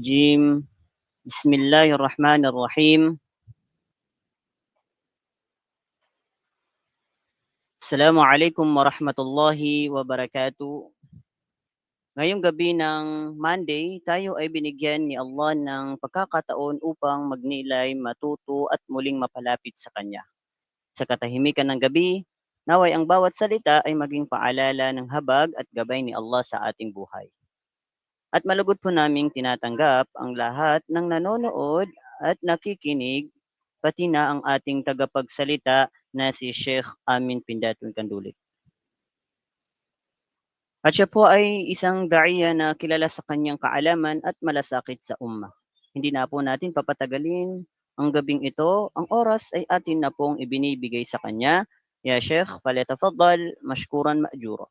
الرجيم بسم الله الرحمن الرحيم السلام عليكم ورحمة الله وبركاته. Ngayong gabi ng Monday, tayo ay binigyan ni Allah ng pagkakataon upang magnilay, matuto at muling mapalapit sa Kanya. Sa katahimikan ng gabi, naway ang bawat salita ay maging paalala ng habag at gabay ni Allah sa ating buhay. At malugod po naming tinatanggap ang lahat ng nanonood at nakikinig, pati na ang ating tagapagsalita na si Sheikh Amin Pindatun Kandulit. At siya po ay isang da'iya na kilala sa kanyang kaalaman at malasakit sa ummah. Hindi na po natin papatagalin ang gabing ito. Ang oras ay atin na pong ibinibigay sa kanya. Ya Sheikh, falyatafaddal mashkuran ma'jura.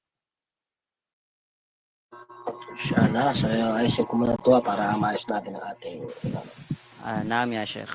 Inshallah, so ayusin ko muna ito para maayos natin ang ating Naam ya Sheikh.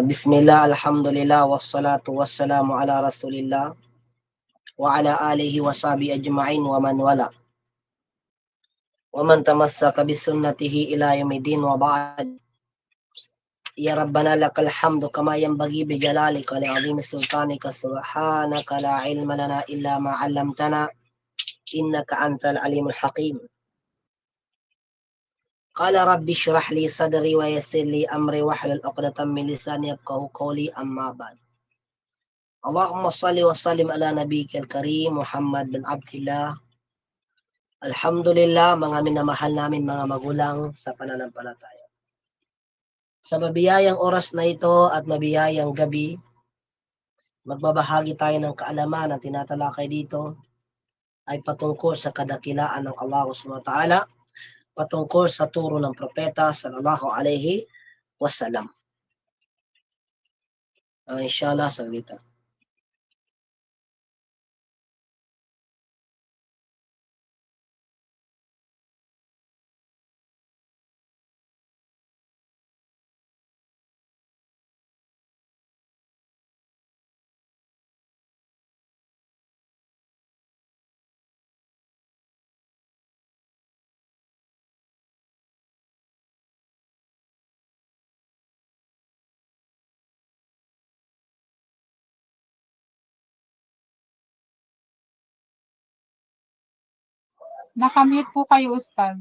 Bismillah, alhamdulillah, wassalatu wassalamu ala rasulillah wa ala alihi wa sahbihi ajma'in wa man wala wa man tamassaka bisunnatihi ila yawmiddin wa ba'd. Ya Rabbana lakal hamdu kama yanbaghi bi jalalika li 'azimi sultanika subhanaka la ilma lana illa ma 'allamtana innaka antal alimul hakim. Qala rabbi shrah li sadri wa yassir li amri wahlul 'uqdatam min lisani yafqahu qawli amma ba'd. Allahumma salli wa sallim ala nabiyyikal karim Muhammad bin Abdillah. Alhamdulillah, mga minamahal namin mga magulang sa pananampalataya. Sa mabiyayang oras na ito at mabiyayang gabi, magbabahagi tayo ng kaalaman na tinatalakay dito ay patungkol sa kadakilaan ng Allah subhanahu wa ta'ala, patungkol sa turo ng propeta sallallahu alaihi wasallam. Inshallah, saglita. Nakamute po kayo, Ustad.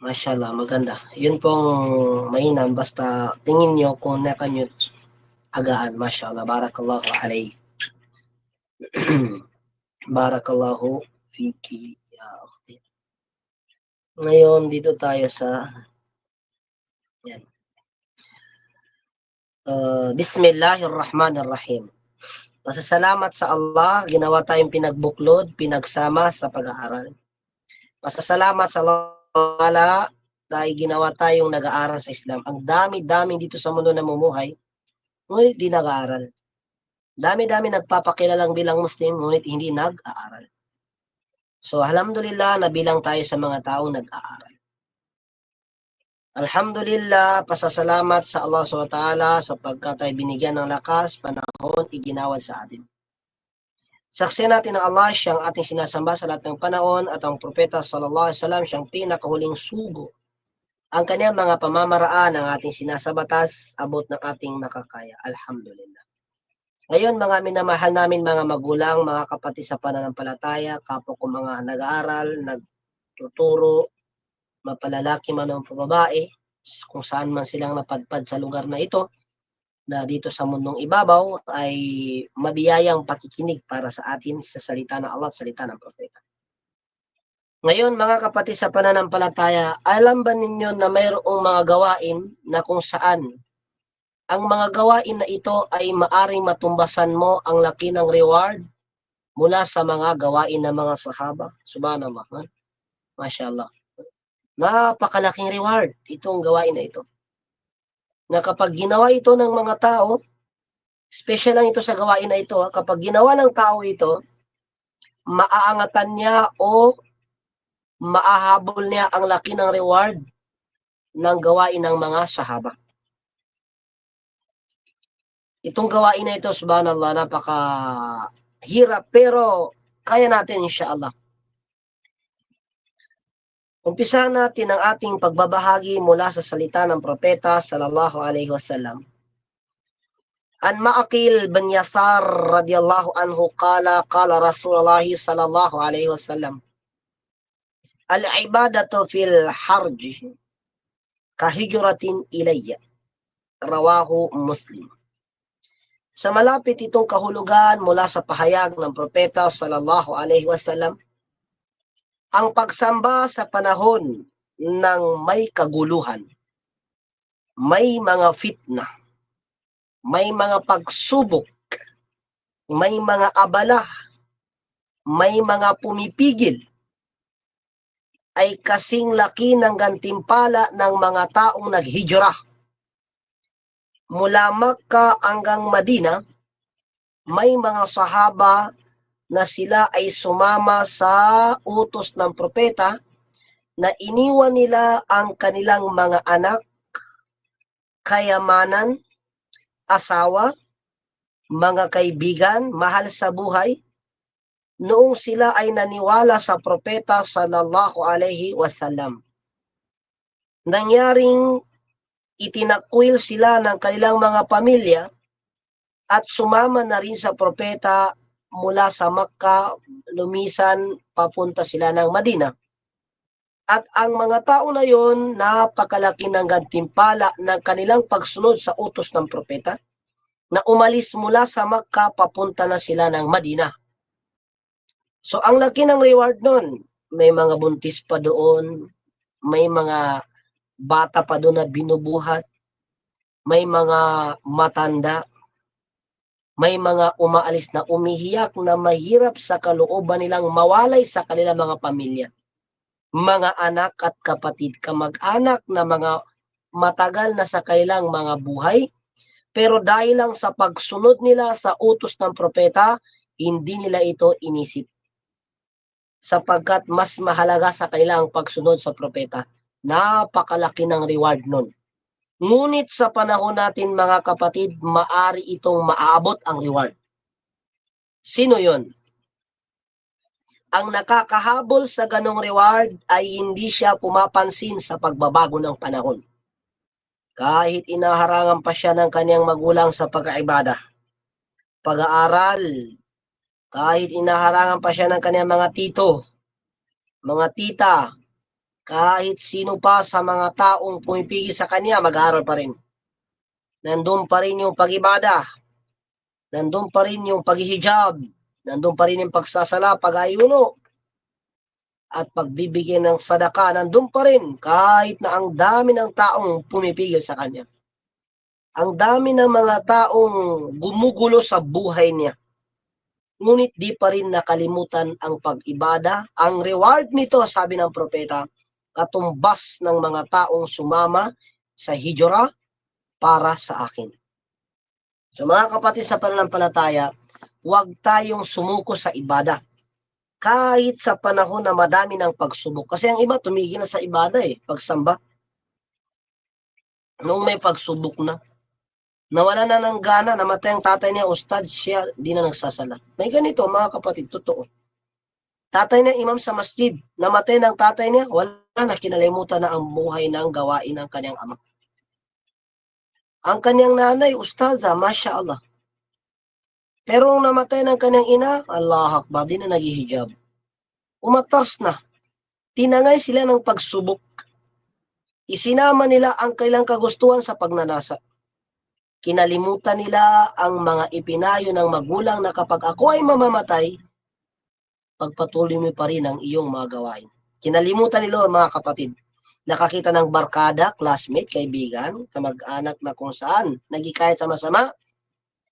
Mashallah, maganda. Yun pong mainam, basta tingin nyo kung nakamute agaan. Mashallah, barakallahu alayhi. Barakallahu fiki ya ukhti. Ngayon dito tayo sa yan. Bismillahirrahmanirrahim. Pasasalamat sa Allah, ginawa tayong pinagbuklod, pinagsama sa pag-aaral. Pasasalamat sa Allah dahil ginawa tayong nag-aaral sa Islam. Ang dami-dami dito sa mundo na mumuhay, ngunit di nag-aaral. Dami-dami nagpapakilalang bilang Muslim, ngunit hindi nag-aaral. So, alhamdulillah, nabilang tayo sa mga taong nag-aaral. Alhamdulillah, pasasalamat sa Allah SWT sapagkat ay binigyan ng lakas, panahon, iginawad sa atin. Saksi natin na Allah siyang ating sinasamba sa lahat ng panahon at ang propeta sallallahu alaihi wasallam siyang pinakahuling sugo. Ang kanyang mga pamamaraan ang ating sinasabatas, abot ng ating makakaya. Alhamdulillah. Ngayon, mga minamahal namin mga magulang, mga kapatid sa pananampalataya, kapwa ko mga nag-aaral, nagtuturo, mapalalaki man o babae, kung saan man silang napadpad sa lugar na ito, na dito sa mundong ibabaw, ay mabiyayang pakikinig para sa atin sa salita ng Allah at salita ng propeta. Ngayon, mga kapatid sa pananampalataya, alam ba ninyo na mayroong mga gawain na kung saan ang mga gawain na ito ay maaring matumbasan mo ang laki ng reward mula sa mga gawain ng mga sahaba? Subhanallah. Mashallah. Napakalaking reward itong gawain na ito. Na kapag ginawa ito ng mga tao, special lang ito sa gawain na ito, kapag ginawa ng tao ito, maaangatan niya o maahabol niya ang laki ng reward ng gawain ng mga sahaba. Itong gawain na ito, subhanallah, napakahirap, pero kaya natin insyaAllah. Umpisahan natin ang ating pagbabahagi mula sa salita ng propeta sallallahu alaihi wasallam. An Ma'aqil bin Yasar radiyallahu anhu qala Rasulullah sallallahu alaihi wasallam, al-ibadatu fil harj kahijratin ilayya. Rawahu Muslim. Sa malapit itong kahulugan mula sa pahayag ng propeta sallallahu alaihi wasallam, ang pagsamba sa panahon ng may kaguluhan, may mga fitna, may mga pagsubok, may mga abala, may mga pumipigil, ay kasing laki ng gantimpala ng mga taong naghijrah. Mula Makkah hanggang Madina, may mga sahaba na sila ay sumama sa utos ng propeta na iniwan nila ang kanilang mga anak, kayamanan, asawa, mga kaibigan, mahal sa buhay, noong sila ay naniwala sa propeta sallallahu alaihi wasallam. Nangyaring itinakwil sila ng kanilang mga pamilya at sumama na rin sa propeta mula sa Makkah, lumisan papunta sila ng Madina. At ang mga tao na yon, napakalaki ng gantimpala ng kanilang pagsunod sa utos ng propeta na umalis mula sa Makkah papunta na sila ng Madina. So ang laki ng reward nun, may mga buntis pa doon, may mga bata pa doon na binubuhat, may mga matanda, may mga umaalis na umihiyak na mahirap sa kalooban nilang mawalay sa kanilang mga pamilya. Mga anak at kapatid, kamag-anak na mga matagal na sa kanilang mga buhay, pero dahil lang sa pagsunod nila sa utos ng propeta, hindi nila ito inisip. Sapagkat mas mahalaga sa kanilang pagsunod sa propeta. Napakalaki ng reward nun. Ngunit sa panahon natin mga kapatid, maari itong maaabot ang reward. Sino yon? Ang nakakahabol sa ganong reward ay hindi siya pumapansin sa pagbabago ng panahon. Kahit inaharangan pa siya ng kanyang magulang sa pag-aibada, pag-aaral, kahit inaharangan pa siya ng kanyang mga tito, mga tita, kahit sino pa sa mga taong pumipigil sa kanya, mag-aaral pa rin. Nandun pa rin yung pag-ibada, nandun pa rin yung paghihijab, nandun pa rin yung pagsasala, pag-ayuno, at pagbibigay ng sadaka, nandun pa rin kahit na ang dami ng taong pumipigil sa kanya. Ang dami ng mga taong gumugulo sa buhay niya. Ngunit di pa rin nakalimutan ang pag-ibada. Ang reward nito, sabi ng propeta, katumbas ng mga taong sumama sa hijra para sa akin. So mga kapatid sa pananampalataya, huwag tayong sumuko sa ibada. Kahit sa panahon na madami ng pagsubok. Kasi ang iba tumigil na sa ibada pagsamba. Noong may pagsubok na, nawala na ng gana, namatay ang tatay niya, ustad, siya, di na nagsasala. May ganito, mga kapatid, totoo. Tatay niya, imam sa masjid, namatay ng tatay niya, wala na, kinalimutan na ang buhay ng gawain ng kanyang ama. Ang kanyang nanay, ustada, masya Allah. Pero nung namatay ng kanyang ina, Allah Akbar, di na naghihijab. Umatras na. Tinangay sila ng pagsubok. Isinama nila ang kailang kagustuhan sa pagnanasa. Kinalimutan nila ang mga ipinayo ng magulang na kapag ako ay mamamatay, pagpatuloy mo pa rin ang iyong mga gawain. Kinalimutan nila mga kapatid. Nakakita ng barkada, classmate, kaibigan, kamag-anak na kung saan nagikayat sa masama,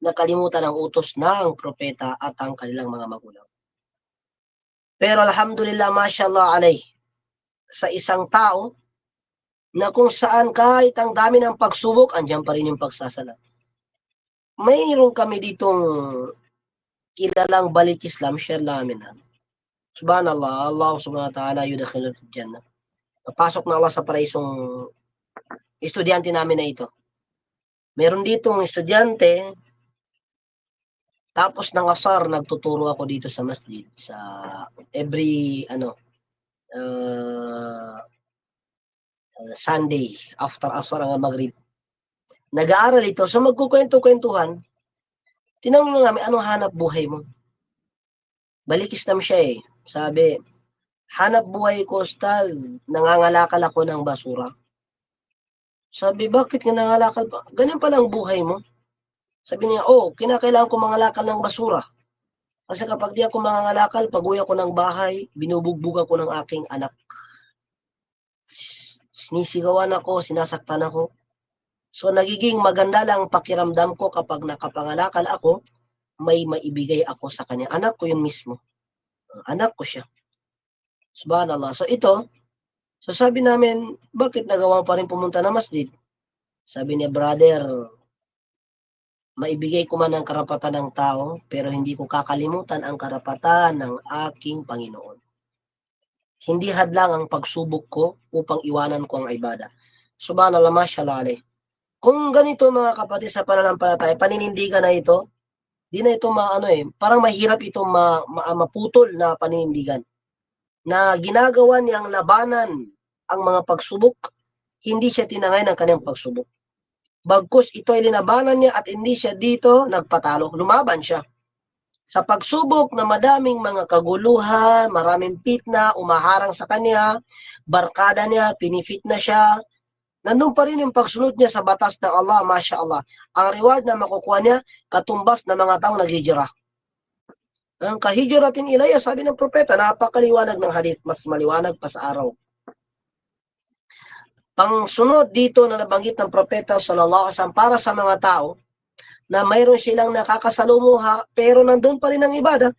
nakalimutan ang utos ng propeta at ang kanilang mga magulang. Pero alhamdulillah, mashallah alayh, sa isang tao na kung saan kahit ang dami ng pagsubok, andyan pa rin yung pagsasala. Mayroon kami ditong kilalang balik Islam, share namin na. Subhanallah, Allah subhanahu wa ta'ala yudakhilu fil jannah. Papasok na Allah sa paraisong estudyante namin na ito. Meron ditong estudyante, tapos ng asar, nagtuturo ako dito sa masjid, sa every, Sunday, after asar ang maghrib. Nag-aaral ito, so magkukwento-kwentuhan, tinanong namin, anong hanap buhay mo? Balik Islam siya eh. Sabi, hanap buhay ko, Ustad, nangangalakal ako ng basura. Sabi, bakit ka nangangalakal pa? Ganyan palang buhay mo? Sabi niya, kinakailangan ko mangalakal ng basura. Kasi kapag di ako mangangalakal, pag-uwi ako ng bahay, binubugbog ako ng aking anak. Sinisigawan ako, sinasaktan ako. So, nagiging maganda lang pakiramdam ko kapag nakapangalakal ako, may maibigay ako sa kanya. Anak ko yun mismo. Anak ko siya. Subhanallah. So, so sabi namin, bakit nagawa pa rin pumunta na masjid? Sabi niya, brother, maibigay ko man ang karapatan ng tao, pero hindi ko kakalimutan ang karapatan ng aking Panginoon. Hindi hadlang ang pagsubok ko upang iwanan ko ang ibada. Subhanallah, mashallah alayh. Kung ganito mga kapatid sa pananampalataya, paninindigan na ito, di na ito parang mahirap ito maputol na paninindigan. Na ginagawa niyang labanan ang mga pagsubok, hindi siya tinangay ng kanyang pagsubok. Bagkus ito ay linabanan niya at hindi siya dito nagpatalo. Lumaban siya. Sa pagsubok na madaming mga kaguluhan, maraming fitna, umaharang sa kanya, barkada niya, pinifit na siya, nandun pa rin yung pagsunod niya sa batas ng Allah, Masya Allah. Ang reward na makukuha niya, katumbas na mga taong naghijra. Ang kahijratin ilaya, sabi ng propeta, napakaliwanag ng hadith, mas maliwanag pa sa araw. Pangsunod dito na nabanggit ng propeta sallallahu alaihi wasallam para sa mga tao na mayroon silang nakakasalumuha pero nandun pa rin ang ibada.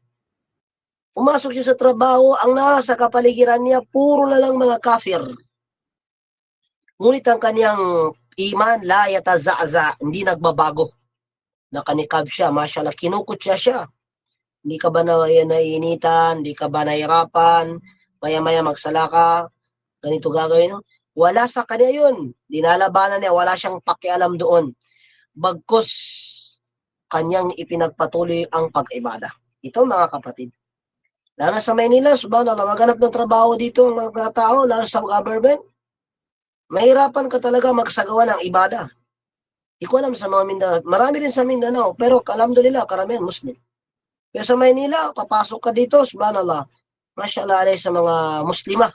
Pumasok siya sa trabaho, ang nasa kapaligiran niya puro na lang mga kafir. Ngunit ang kanyang iman la yatazaza, hindi nagbabago. Nakanikab siya, mashallah, kinukutya siya. Hindi ka ba naiinitan, hindi ka ba nahirapan, maya-maya magsala ka, ganito gagawin, no? Wala sa kanya yun. Dinalabanan niya, wala siyang pakialam doon. Bagkus, kanyang ipinagpatuloy ang pag-ibada. Ito mga kapatid. Lalo sa Maynila, subhanallah, maghanap ng trabaho dito ng mga tao, lalo sa government, mahirapan ka talaga magsagawa ng ibada. Hindi ko alam sa mga Mindanao. Marami rin sa Mindanao, pero alhamdulillah, karamihan Muslim. Pero sa Maynila, papasok ka dito, subhanallah, mashallah alay sa mga Muslimah,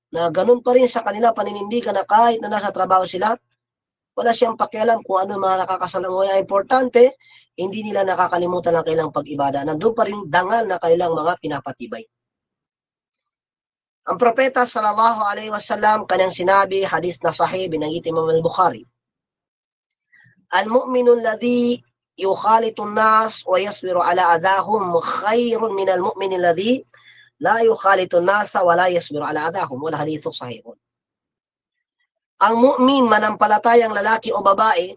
na ganun pa rin sa kanila paninindigan na kahit na nasa trabaho sila, wala siyang pakialam kung ano mga nakakasalamuha. Importante, hindi nila nakakalimutan ang kailang pag-ibada. Nandun pa rin dangal na kailang mga pinapatibay. Ang propeta sallallahu alaihi wasallam kanyang sinabi, hadith na sahih, binanggit Imam al-Bukhari, al-mu'minu alladhi yukhalitu an-nas wa yasbiru ala adahum khairun min al-mu'min alladhi la yukhalitu an-nasa wa la yasbiru ala adahum. Wala hadithu sahihun. Ang mu'min, manampalatayang lalaki o babae,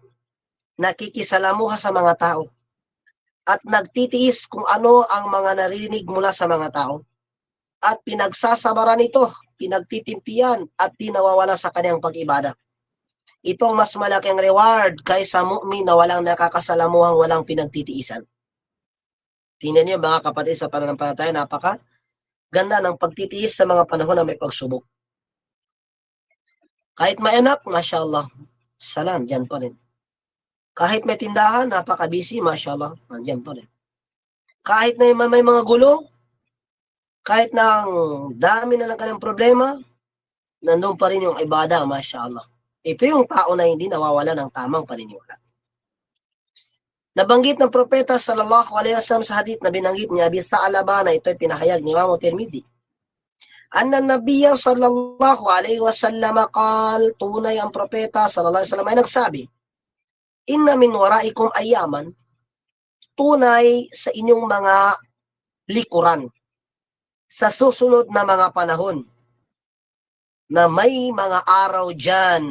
nakikisalamuha sa mga tao at nagtitiis kung ano ang mga naririnig mula sa mga tao at pinagsasabaran ito, pinagtitimpiyan at di nawawala sa kanyang pag-ibada. Ito ang mas malaking reward kaysa mu'min na walang nakakasalamuhang walang pinagtitiisan. Tingnan niyo mga kapatid sa pananampalataya, napaka ganda ng pagtitiis sa mga panahon na may pagsubok. Kahit may anak, mashallah, salam, dyan pa rin. Kahit may tindahan, napaka-busy, mashallah, nandyan pa rin. Kahit na may mga gulo, kahit na ang dami na ng kanyang problema, nandun pa rin yung ibada, mashallah. Ito yung tao na hindi nawawala ng tamang paniniwala. Nabanggit ng propeta sallallahu alaihi wasallam sa hadith na binanggit ni Abi Tha'laba na ito'y pinahayag ni Imam Tirmidhi. Anna Nabiyya sallallahu alaihi wasallam qal, tunay ang propeta sallallahu alaihi wasallam ay nagsabi, inna min waraikum ayaman, tunay sa inyong mga likuran sa susunod na mga panahon na may mga araw dyan.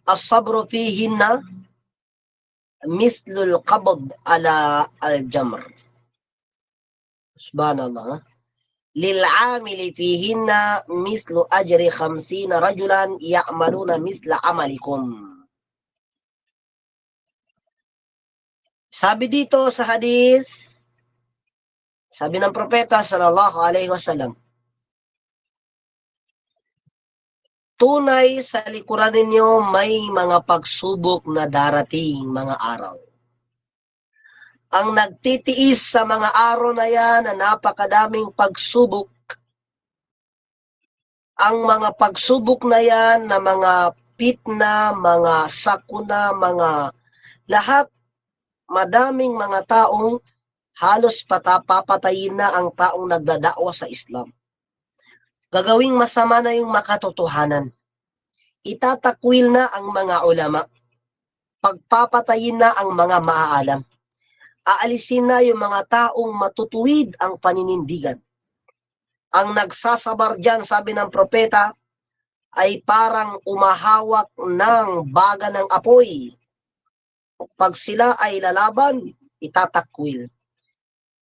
As-sabru fihinna mithlul qabd ala al-jamr. Subhanallah. Lil'amili fihinna mithlu ajri 50 rajulan ya'maluna mithla amalikum. Sabi dito sa hadith, sabi ng propeta sallallahu alaihi wasallam, tunay sa likuran ninyo may mga pagsubok na darating mga araw. Ang nagtitiis sa mga araw na yan na napakadaming pagsubok, ang mga pagsubok na yan na mga fitna, mga sakuna, mga lahat, madaming mga taong halos papatayin na ang taong nagdadakwa sa Islam. Gagawing masama na yung makatotohanan. Itatakwil na ang mga ulama. Pagpapatayin na ang mga maaalam. Aalisin na yung mga taong matutuwid ang paninindigan. Ang nagsasabar dyan, sabi ng propeta, ay parang umahawak ng baga ng apoy. Pag sila ay lalaban, itatakwil.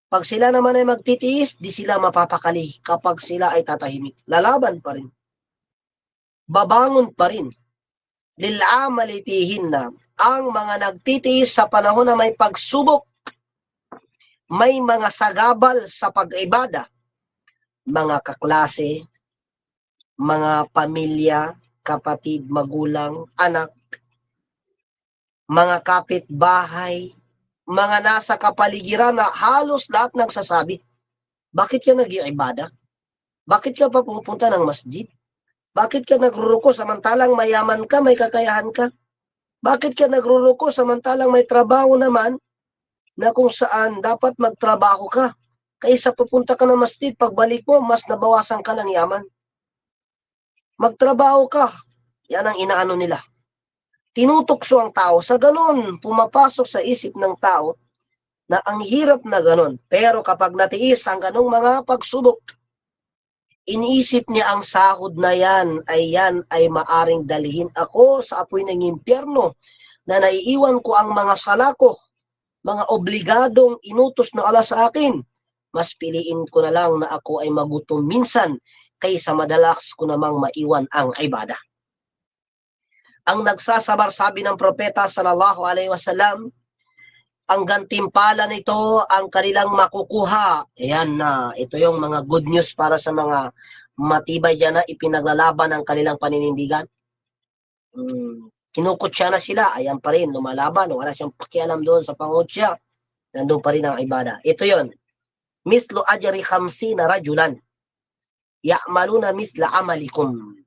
Pag sila naman ay magtitiis, di sila mapapakali. Kapag sila ay tatahimik, lalaban pa rin. Babangon pa rin. Lil'amali fihinna, ang mga nagtitiis sa panahon na may pagsubok, may mga sagabal sa pag-ibada, mga kaklase, mga pamilya, kapatid, magulang, anak, mga kapitbahay, mga nasa kapaligiran na halos lahat nagsasabi, bakit ka nag-iibada? Bakit ka pa pupunta ng masjid? Bakit ka nagruruko samantalang mayaman ka, may kakayahan ka? Bakit ka nagruruko samantalang may trabaho naman na kung saan dapat magtrabaho ka? Kaysa pupunta ka ng masjid, pagbalik mo, mas nabawasan ka ng yaman. Magtrabaho ka. Yan ang inaano nila. Tinutukso ang tao. Sa ganun, pumapasok sa isip ng tao na ang hirap na ganun. Pero kapag natiis ang ganung mga pagsubok, iniisip niya ang sahod na yan ay maaring dalhin ako sa apoy ng impyerno na naiiwan ko ang mga sala ko, mga obligadong inutos ng Allah sa akin. Mas piliin ko na lang na ako ay magutom minsan kaysa madalas ko namang maiwan ang ibada. Ang nagsasabar, sabi ng propeta sallallahu alaihi wasallam, ang gantimpala nito ang kanilang makukuha. Ayan na, ito yung mga good news para sa mga matibay dyan na ipinaglalaban ang kanilang paninindigan. Kinukutya na sila, ayan pa rin, lumalaban, wala siyang pakialam doon sa pangutya, nandun pa rin ang ibada. Ito yon, mislo ajari 50 rajulan, ya'maluna misla amalikum.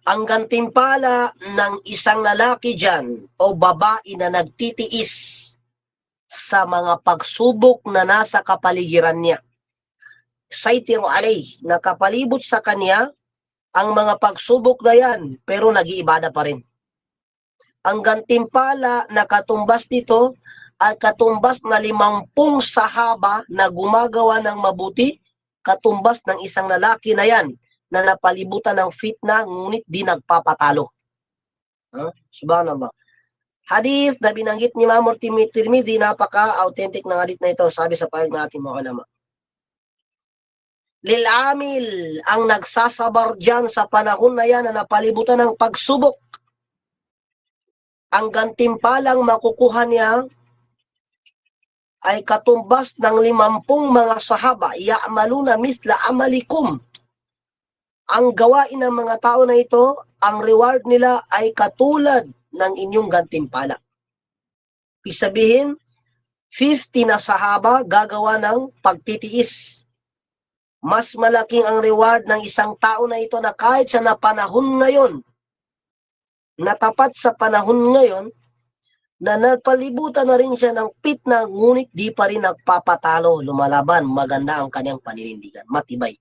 Ang gantimpala ng isang lalaki dyan o babae na nagtitiis sa mga pagsubok na nasa kapaligiran niya. Saytiru alay, nakapalibot sa kanya ang mga pagsubok na yan, pero nag-iibada pa rin. Ang gantimpala na katumbas nito ay katumbas na 50 sahaba na gumagawa ng mabuti, katumbas ng isang lalaki na yan na napalibutan ng fitna ngunit di nagpapatalo. Subhanallah. Hadith na binanggit ni Imam Tirmidhi, napaka-authentic ng hadith na ito, sabi sa pahig na ating mga ulama. Lilamil ang nagsasabar dyan sa panahon na yan na napalibutan ng pagsubok. Ang gantimpalang makukuha niya ay katumbas ng 50 mga sahaba, ya'maluna misla amalikum. Ang gawain ng mga tao na ito, ang reward nila ay katulad ng inyong gantimpala. Ibig sabihin, 50 na sahaba gagawa ng pagtitiis. Mas malaking ang reward ng isang tao na ito na kahit sa napanahon ngayon, natapat sa panahon ngayon, na napalibutan na rin siya ng fitna, ngunit di pa rin nagpapatalo, lumalaban, maganda ang kanyang paninindigan, matibay.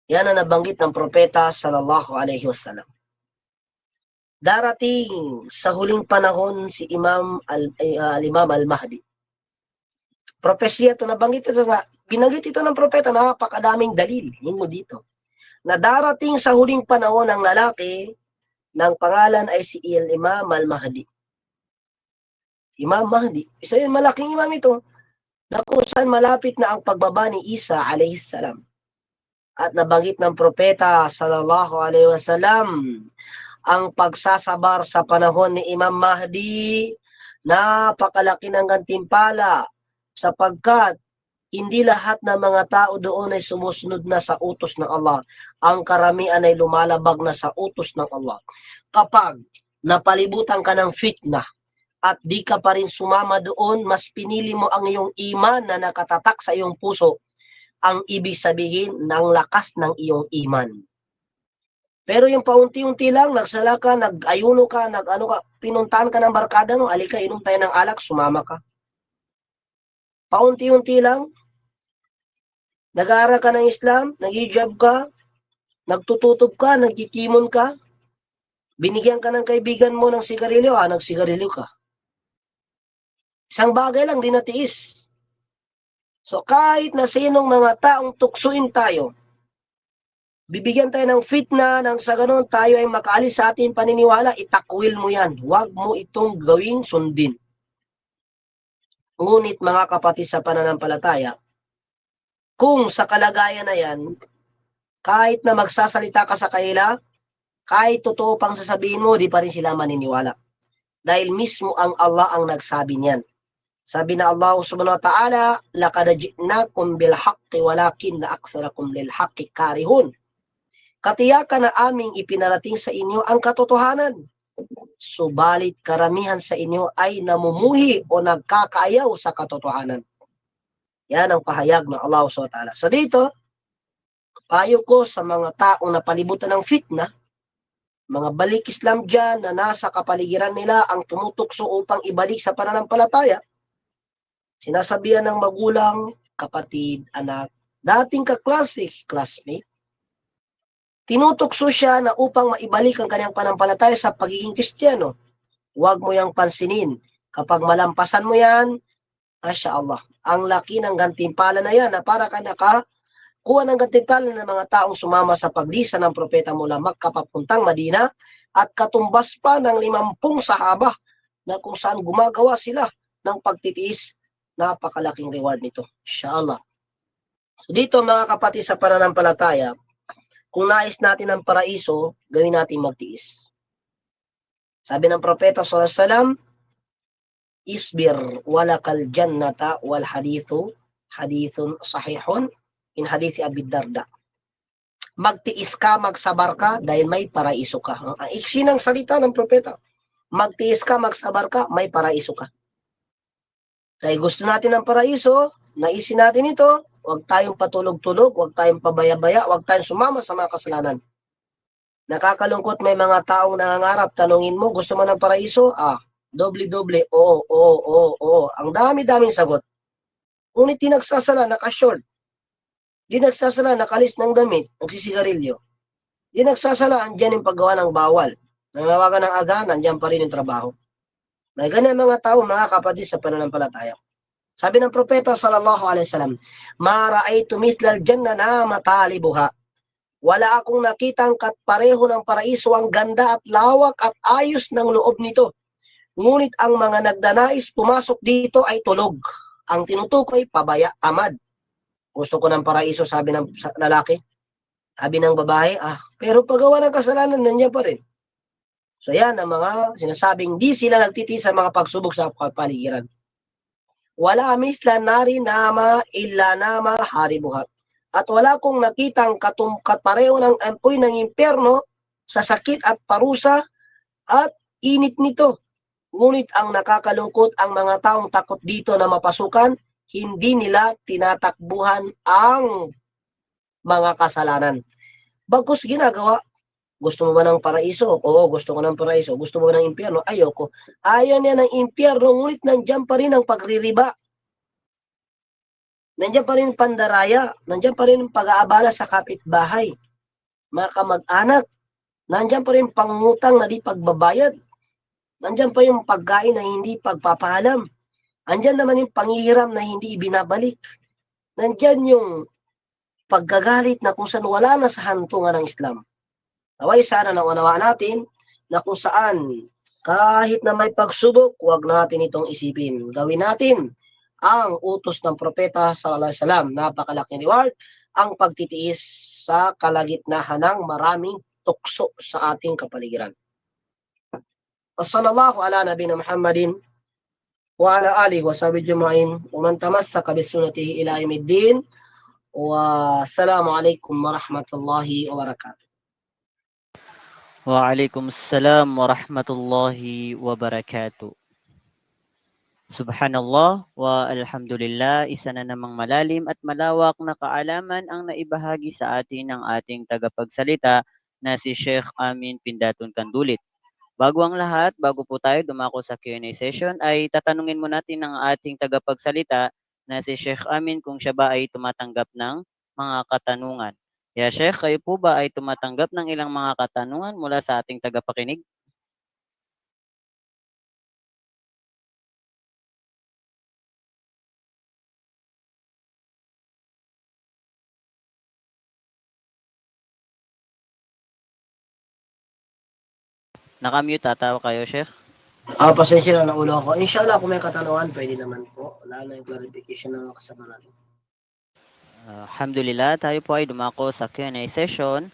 Yan ang nabanggit ng propeta sallallahu alaihi wasallam. Darating sa huling panahon si Imam al-Mahdi. Propesya ito, nabanggit ito na, binanggit ito ng propeta, napakadaming dalil, mo dito. Na darating sa huling panahon ng lalaki, ng pangalan ay si Imam al-Mahdi. Imam Mahdi, isa yun, malaking imam ito, na kung saan malapit na ang pagbaba ni Isa alayhis salam. At nabanggit ng propeta sallallahu alaihi wasallam, ang pagsasabar sa panahon ni Imam Mahdi, napakalaki ng gantimpala, sapagkat hindi lahat ng mga tao doon ay sumusunod na sa utos ng Allah. Ang karamihan ay lumalabag na sa utos ng Allah. Kapag napalibutan ka ng fitna at di ka pa rin sumama doon, mas pinili mo ang iyong iman na nakatatak sa iyong puso, ang ibig sabihin ng lakas ng iyong iman. Pero yung paunti-unti lang, nagsala ka, nag-ayuno ka, pinuntahan ka ng barkada mo, alika, inom tayo ng alak, sumama ka. Paunti-unti lang, nag-aaral ka ng Islam, nag-hijab ka, nagtututob ka, nagkikimon ka, binigyan ka ng kaibigan mo ng sigarilyo, nagsigarilyo ka. Isang bagay lang, di natiis. So kahit na sinong mga taong tuksuin tayo, bibigyan tayo ng fitna, nang sa ganun tayo ay makaalis sa ating paniniwala, itakwil mo yan. Huwag mo itong gawing sundin. Ngunit mga kapatid sa pananampalataya, kung sa kalagayan na yan, kahit na magsasalita ka sa kanila, kahit totoo pang sasabihin mo, di pa rin sila maniniwala. Dahil mismo ang Allah ang nagsabi niyan. Sabi na Allah subhanahu wa ta'ala, laqad ji'nakum bil haqqi walakin aktsarakum lil haqqi karihun. Katiyakan na aming ipinarating sa inyo ang katotohanan. Subalit karamihan sa inyo ay namumuhi o nagkakaayaw sa katotohanan. Yan ang pahayag ng Allah subhanahu wa ta'ala. So dito, payo ko sa mga taong napalibutan ng fitna, mga balik Islam dyan na nasa kapaligiran nila ang tumutukso upang ibalik sa pananampalataya, sinasabihan ng magulang, kapatid, anak, dating kaklase, classmate, tinutukso siya na upang maibalik ang kanyang pananampalataya sa pagiging Kristiyano. Huwag mo yang pansinin. Kapag malampasan mo yan, Masya Allah, ang laki ng gantimpala na yan na para ka nakakuha ng gantimpala ng mga taong sumama sa paglisa ng propeta mula Makkah papuntang Madina at katumbas pa ng 50 sahaba na kung saan gumagawa sila ng pagtitiis. Napakalaking reward nito. Inshallah. So dito mga kapatid sa pananampalataya, kung nais natin ang paraiso, gawin natin magtiis. Sabi ng propeta sallallahu alaihi wasallam, isbir walakal jannata wal hadithun sahihun in hadithi Abi Darda. Magtiis ka, magsabar ka dahil may paraiso ka. Ang iksi ng salita ng propeta. Magtiis ka, magsabar ka, may paraiso ka. Dahil gusto natin ng paraiso, naisin natin ito, huwag tayong patulog-tulog, huwag tayong pabaya-baya, huwag tayong sumama sa mga kasalanan. Nakakalungkot, may mga taong nangangarap, tanungin mo, gusto mo ng paraiso? Doble-doble, oo. Ang dami-daming sagot. Ngunit di nagsasala, nakashort. Di nagsasala, nakalis ng damit, nagsisigarilyo. Di nagsasala, andyan yung paggawa ng bawal. Nanglawagan ng adhan, andyan pa rin yung trabaho. May ganyan mga tao, mga kapatid sa pananampalataya. Sabi ng propeta sallallahu alaihi wasallam, ma ra'aytu mithlal janna na matalibuha. Wala akong nakitang katpareho ng paraiso, ang ganda at lawak at ayos ng loob nito. Ngunit ang mga nagdanais pumasok dito ay tulog. Ang tinutukoy, pabaya, tamad. Gusto ko ng paraiso, sabi ng lalaki. Sabi ng babae, pero paggawa ng kasalanan, nandiyan pa rin. So yan ang mga sinasabing di sila nagtitiis sa mga pagsubok sa kapaligiran. Wala misla nari nama illa nama haribuhat. At wala kong nakitang kapareho ng ampoy ng impyerno sa sakit at parusa at init nito. Ngunit ang nakakalungkot, ang mga taong takot dito na mapasukan, hindi nila tinatakbuhan ang mga kasalanan. Bagkus ginagawa. Gusto mo ba ng paraiso? Oo, gusto ko ng paraiso. Gusto mo ba ng impyerno? Ayoko. Ayaw niya ng impyerno, ngunit nandiyan pa rin ang pagririba. Nandiyan pa rin pandaraya. Nandiyan pa rin pag-aabala sa kapitbahay. Mga kamag-anak. Nandiyan pa rin pangungutang na di pagbabayad. Nandiyan pa yung pagkain na hindi pagpapahalam. Nandiyan naman yung panghihiram na hindi ibinabalik. Nandiyan yung paggagalit na kung saan wala na sa hantungan ng Islam. Naway sana naunawaan natin na kung saan kahit na may pagsubok, huwag natin itong isipin. Gawin natin ang utos ng propeta sallallahu alaihi wasallam. Napakalaking reward ang pagtitiis sa kalagitnaan ng maraming tukso sa ating kapaligiran. Wassallallahu ala nabiyina Muhammadin wa ala alihi wa sahbihi ajma'in wa man tamassaka bi sunnatihi ila yaumiddin. Wassalamu alaikum warahmatullahi wabarakatuh. Waalaikumsalam warahmatullahi wabarakatuh. Subhanallah wa alhamdulillah, isa na namang malalim at malawak na kaalaman ang naibahagi sa atin ng ating tagapagsalita na si Sheikh Amin Pindatun Kandulit. Bago ang lahat, bago po tayo dumako sa Q&A session, ay tatanungin mo natin ng ating tagapagsalita na si Sheikh Amin kung siya ba ay tumatanggap ng mga katanungan. Ya Sheikh, kayo po ba ay tumatanggap ng ilang mga katanungan mula sa ating tagapakinig? Nakamute ata kayo, Sheikh? Pasensya na naulo ako. Inshallah, kung may katanungan, pwede naman po. Lalo yung clarification ng kasama natin. Alhamdulillah, tayo po ay dumako sa Q&A session.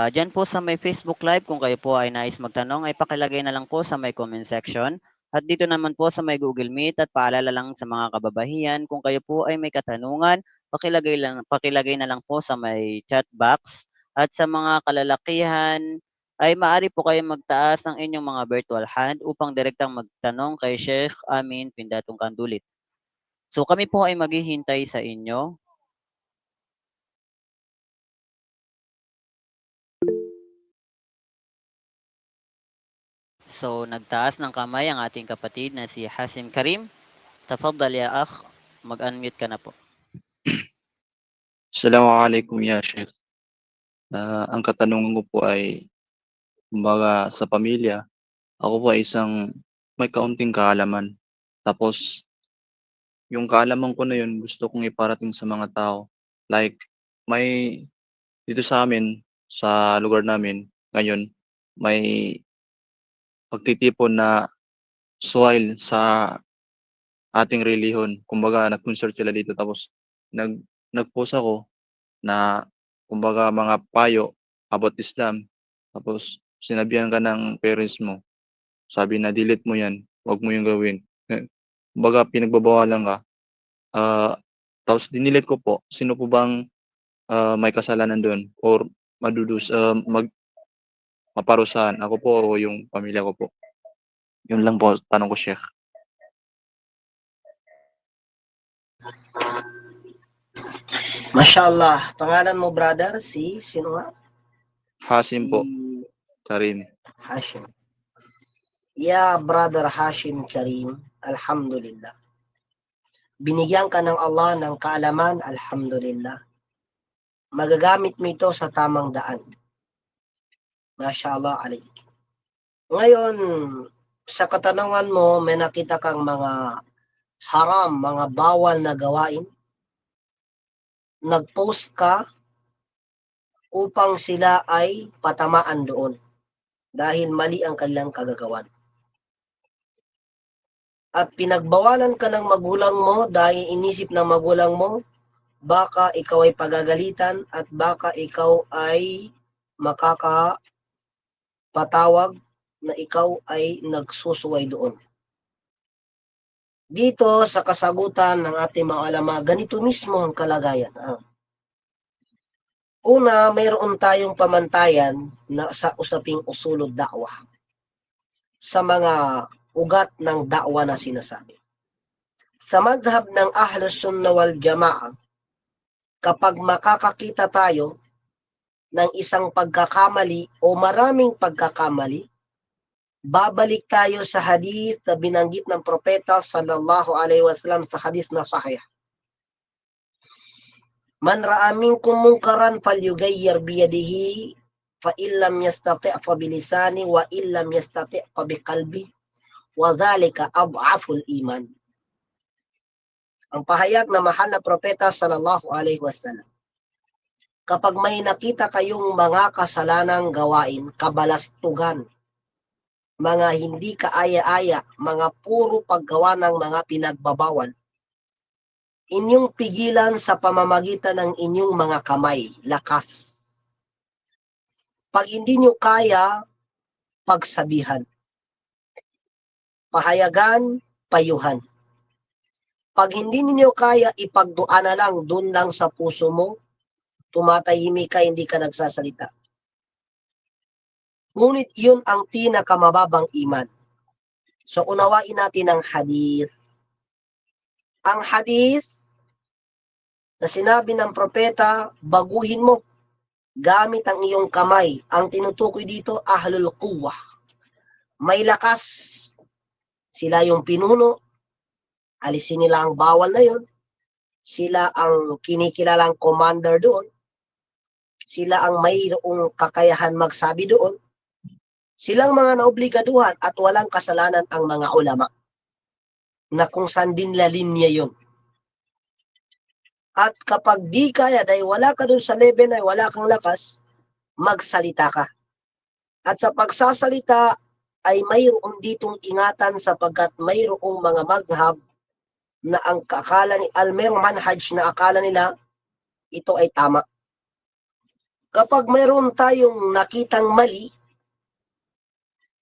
Diyan po sa may Facebook Live, kung kayo po ay nais magtanong, ay pakilagay na lang po sa may comment section. At dito naman po sa may Google Meet at paalala lang sa mga kababayan, kung kayo po ay may katanungan, pakilagay na lang po sa may chat box. At sa mga kalalakihan, ay maaari po kayong magtaas ng inyong mga virtual hand upang direktang magtanong kay Sheikh Amin Pindatong Kandulit. So kami po ay maghihintay sa inyo. So, nagtaas ng kamay ang ating kapatid na si Hasim Karim. Tafaddal ya akh, mag-unmute ka na po. Assalamualaikum ya Sheikh. Ang katanungan ko po ay, kumbaga sa pamilya, ako po ay isang may kaunting kaalaman. Tapos, yung kaalaman ko na yun gusto kong iparating sa mga tao. Like, may dito sa amin, sa lugar namin, ngayon, may pagtitipon na soil sa ating relihon. Kumbaga, nag-consult sila dito tapos nag-post ako na kumbaga mga payo about Islam. Tapos sinabihan ka ng parents mo, sabi na delete mo yan, wag mo yung gawin. Kumbaga pinagbabawalan ka. Tapos dinilit ko po, sino po bang may kasalanan doon or maparusahan? Ako po o yung pamilya ko po? Yun lang po, tanong ko, Sheikh. Mashallah. Pangalan mo, brother? Sino nga? Hasim po. Karim. Hashim. Ya, brother Hashim Karim. Alhamdulillah. Binigyan ka ng Allah ng kaalaman. Alhamdulillah. Magagamit mo ito sa tamang daan. Mashallah alaik. Ngayon, sa katanungan mo, may nakita kang mga haram, mga bawal na gawain. Nag-post ka upang sila ay patamaan doon dahil mali ang kanilang kagagawan. At pinagbawalan ka ng magulang mo dahil inisip ng magulang mo baka ikaw ay pagagalitan at baka ikaw ay makakapatawag na ikaw ay nagsusuway doon. Dito sa kasagutan ng ating mga ulama, ganito mismo ang kalagayan. Una, mayroon tayong pamantayan na sa usaping usulod da'wah sa mga ugat ng da'wah na sinasabi. Sa madhab ng Ahlus Sunnah wal Jamaah, kapag makakakita tayo ng isang pagkakamali o maraming pagkakamali, babalik tayo sa hadith na binanggit ng propeta sallallahu alaihi wasallam sa hadith na sahih. Man ra'a minkum munkaran falyughayyir biyadihi fa illam yastati' fa bilisani wa illam yastati' fa biqalbi wa dhalika ad'aful iman. Ang pahayag na mahal na propeta sallallahu alaihi wasallam, kapag may nakita kayong mga kasalanang gawain, kabalastugan, mga hindi kaaya-aya, mga puro paggawa ng mga pinagbabawal, inyong pigilan sa pamamagitan ng inyong mga kamay, lakas. Pag hindi nyo kaya, pagsabihan. Pahayagan, payuhan. Pag hindi ninyo kaya, ipagdua na lang, dun lang sa puso mo, tumatahimik ka, hindi ka nagsasalita. Ngunit yun ang pinakamababang iman. So unawain natin ang hadith. Ang hadith na sinabi ng propeta, baguhin mo gamit ang iyong kamay. Ang tinutukoy dito, ahlul quwwah. May lakas. Sila yung pinuno. Alisin nila ang bawal na yun. Sila ang kinikilalang commander doon. Sila ang mayroong kakayahan magsabi doon. Silang mga naobligaduhan at walang kasalanan ang mga ulama. Na kung saan din linya yun. At kapag di kaya, dahil wala ka doon sa level ay wala kang lakas, magsalita ka. At sa pagsasalita ay mayroon ditong ingatan sapagkat mayroong mga mazhab na ang akala ni mayroong manhaj na akala nila ito ay tama. Kapag mayroon tayong nakitang mali,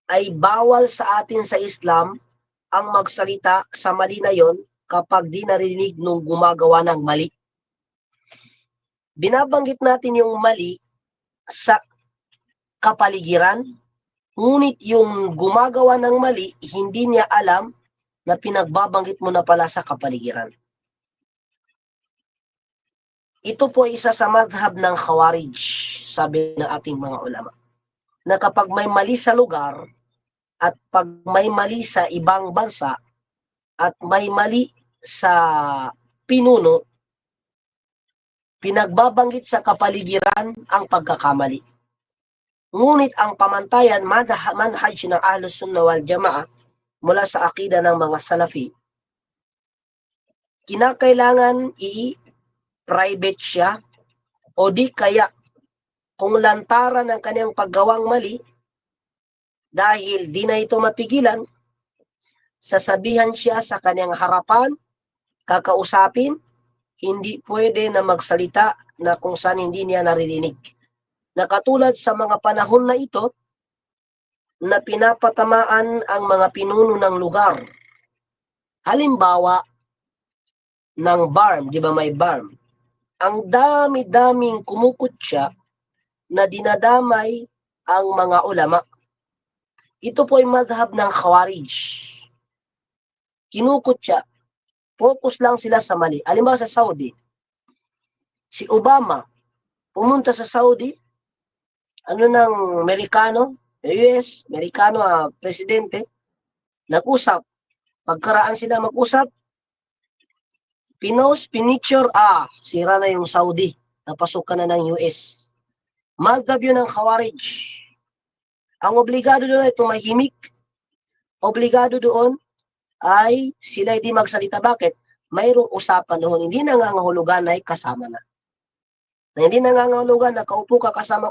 ay bawal sa atin sa Islam ang magsalita sa mali na yon kapag di narinig nung gumagawa ng mali. Binabanggit natin yung mali sa kapaligiran, ngunit yung gumagawa ng mali, hindi niya alam na pinagbabanggit mo na pala sa kapaligiran. Ito po isa sa madhab ng Khawarij, sabi ng ating mga ulama, na kapag may mali sa lugar at pag may mali sa ibang bansa at may mali sa pinuno, pinagbabanggit sa kapaligiran ang pagkakamali. Ngunit ang pamantayan, manhaj ng Ahlus Sunnah wal Jamaah mula sa akida ng mga Salafi, kinakailangan i-private siya o di kaya kung lantaran ng kanyang paggawang mali, dahil di na ito mapigilan, sasabihan siya sa kanyang harapan, kakausapin, hindi pwede na magsalita na kung saan hindi niya naririnig. Na katulad sa mga panahon na ito, na pinapatamaan ang mga pinuno ng lugar. Halimbawa, ng BARM, di ba may BARM? Ang dami-daming kumukutya na dinadamay ang mga ulama. Ito po ay madhab ng Khawarij. Kinukutya, focus lang sila sa mali. Halimbawa sa Saudi, si Obama, pumunta sa Saudi, Amerikano, US, Amerikano, presidente, nag-usap. Pagkaraan sila mag-usap, pinicture, sira na yung Saudi, napasukan na ng US. Madhab yun ng Khawarij. Ang obligado doon ay tumahimik. Obligado doon ay sila hindi magsalita. Bakit? Mayroong usapan doon. Hindi nangangahulugan ay kasama na. Hindi nangangahulugan, nakaupo ka kasama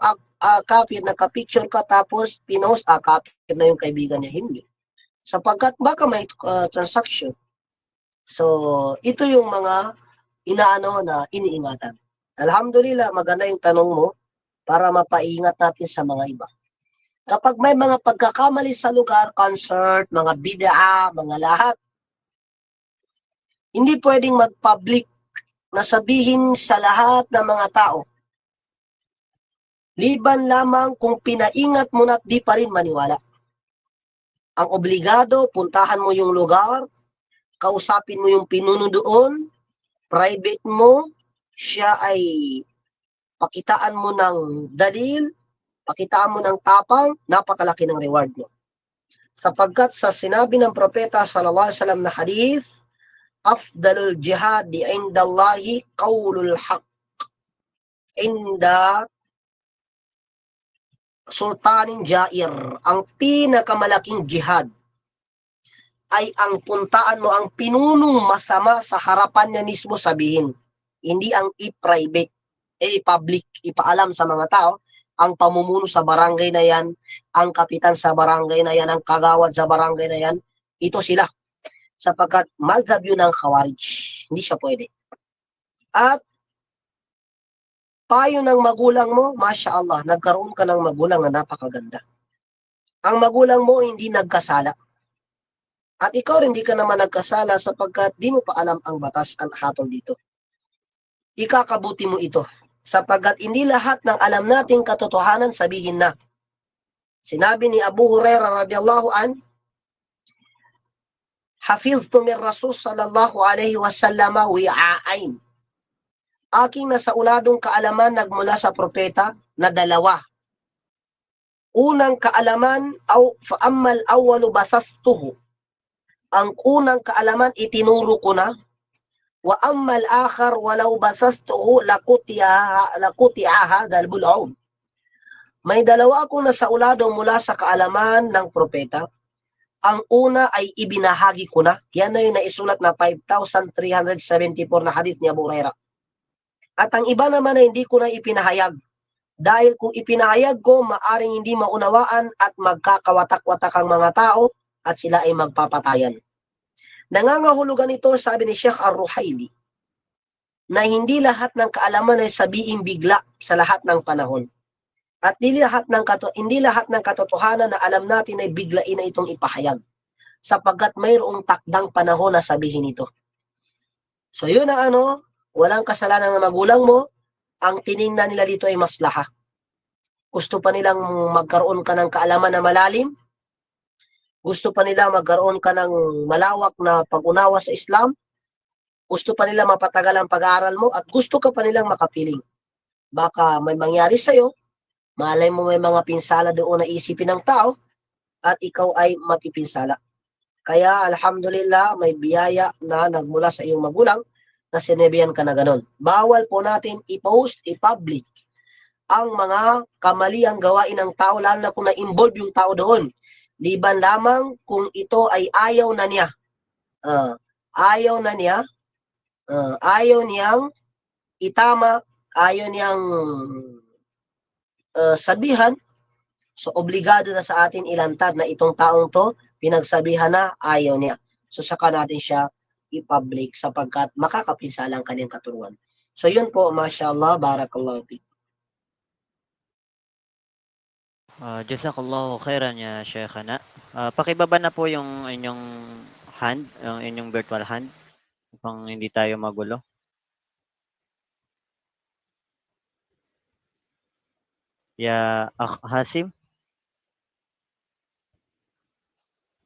kapit, nakapicture ka, tapos pinost, kapit na yung kaibigan niya. Hindi. Sapagkat baka may transaction. So, ito yung mga iniingatan. Alhamdulillah, maganda yung tanong mo para mapaingat natin sa mga iba. Kapag may mga pagkakamali sa lugar, concert, mga bid'a, mga lahat, hindi pwedeng mag-public na sabihin sa lahat ng mga tao. Liban lamang kung pinaingat mo na di pa rin maniwala. Ang obligado, puntahan mo yung lugar, kausapin mo yung pinuno doon, private mo, siya ay pakitaan mo ng dalil, pakitaan mo ng tapang, napakalaki ng reward mo. Sapagkat sa sinabi ng propeta sallallahu alaihi wasallam na hadith, afdalul jihadi indallahi qawlul haq inda sultanin jair. Ang pinakamalaking jihad ay ang puntaan mo ang pinunong masama sa harapan niya mismo sabihin. Hindi ang i-private, i-public, ipaalam sa mga tao. Ang pamumuno sa barangay na yan, ang kapitan sa barangay na yan, ang kagawad sa barangay na yan, ito sila. Sapagkat madhab yun ng Khawarij. Hindi siya pwede. At payo ng magulang mo, Masya Allah, nagkaroon ka ng magulang na napakaganda. Ang magulang mo hindi nagkasala. At ikaw rin hindi ka naman nagkasala sapagkat di mo pa alam ang batas ang hatol dito. Ikakabuti mo ito sapagkat hindi lahat ng alam nating katotohanan sabihin na. Sinabi ni Abu Hurairah radhiyallahu an, hafiztu min Rasul sallallahu alaihi wasallam wi'ain. Aking nasauladong kaalaman nagmula sa propeta na dalawa. Unang kaalaman, fa'ammal awwalu basastuhu. Ang unang kaalaman itinuro ko na, wa ammal akhar walau basastuhu lakuti'aha dal bul'um. May dalawa akong nasaulado mula sa kaalaman ng propeta. Ang una ay ibinahagi ko na. Yan na yung naisulat na 5,374 na hadith ni Abu Hurairah. At ang iba naman ay hindi ko na ipinahayag. Dahil kung ipinahayag ko, maaring hindi maunawaan at magkakawatak-watak ang mga tao at sila ay magpapatayan. Nangangahulugan ito, sabi ni Sheikh Ar-Ruhaili, na hindi lahat ng kaalaman ay sabihin bigla sa lahat ng panahon. At hindi lahat ng katotohanan na alam natin ay biglain na itong ipahayag. Sapagkat mayroong takdang panahon na sabihin ito. So yun ang walang kasalanan ng magulang mo, ang tiningnan nila dito ay maslaha. Gusto pa nilang magkaroon ka ng kaalaman na malalim, gusto pa nila magkaroon ka ng malawak na pag-unawa sa Islam, gusto pa nila mapatagal ang pag-aaral mo, at gusto ka pa nilang makapiling. Baka may mangyari sa'yo, malay mo may mga pinsala doon na isipin ng tao, at ikaw ay mapipinsala. Kaya alhamdulillah, may biyaya na nagmula sa iyong magulang na sinabihan ka na ganun. Bawal po natin i-post, i-public ang mga kamaliang gawain ng tao, lalo na kung na-involve yung tao doon. Liban lamang kung ito ay ayaw na niya. Ayaw niyang itama, ayaw niyang sabihan. So, obligado na sa atin ilantad na itong taong to, pinagsabihan na ayaw niya. So, saka natin siya i-public sapagkat makakapinsala ang kanyang katuruan. So, yun po, mashallah, barakallahu fiik. Jazakallahu khairan ya Sheikhana. Pakibaba na po yung inyong hand, yung inyong virtual hand upang hindi tayo magulo. Ya Hasim.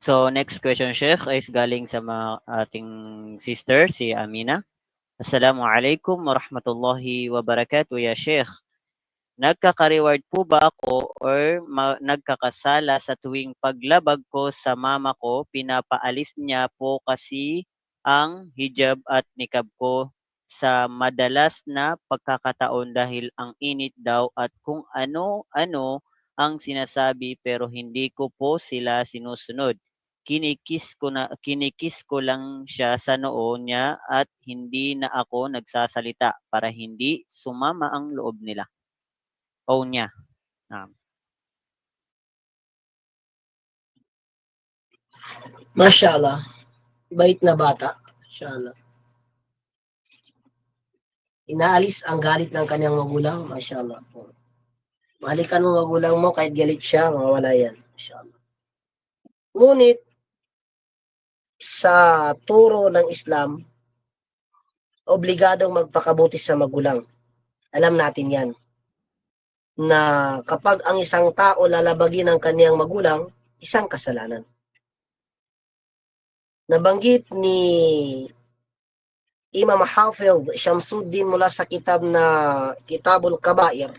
So next question Sheikh is galing sa ating sister si Amina. Assalamualaikum warahmatullahi wabarakatuh ya Sheikh. Nagkaka-reward po ba ako or nagkakasala sa tuwing paglabag ko sa mama ko, pinapaalis niya po kasi ang hijab at nikab ko sa madalas na pagkakataon dahil ang init daw at kung ano-ano ang sinasabi pero hindi ko po sila sinusunod. Kinikis ko lang siya sa noo niya at hindi na ako nagsasalita para hindi sumama ang loob nila. Niya. Mashallah. Bait na bata. Mashallah. inaalis ang galit ng kanyang magulang, mashallah. Mahalikan mo magulang mo kahit galit siya, mawawala yan. Mashallah. Ngunit, sa turo ng Islam, obligadong magpakabuti sa magulang. Alam natin yan. Na kapag ang isang tao lalabagin ng kaniyang magulang, isang kasalanan. Nabanggit ni Imam Hafiz Shamsuddin mula sa kitab na Kitabul Kabair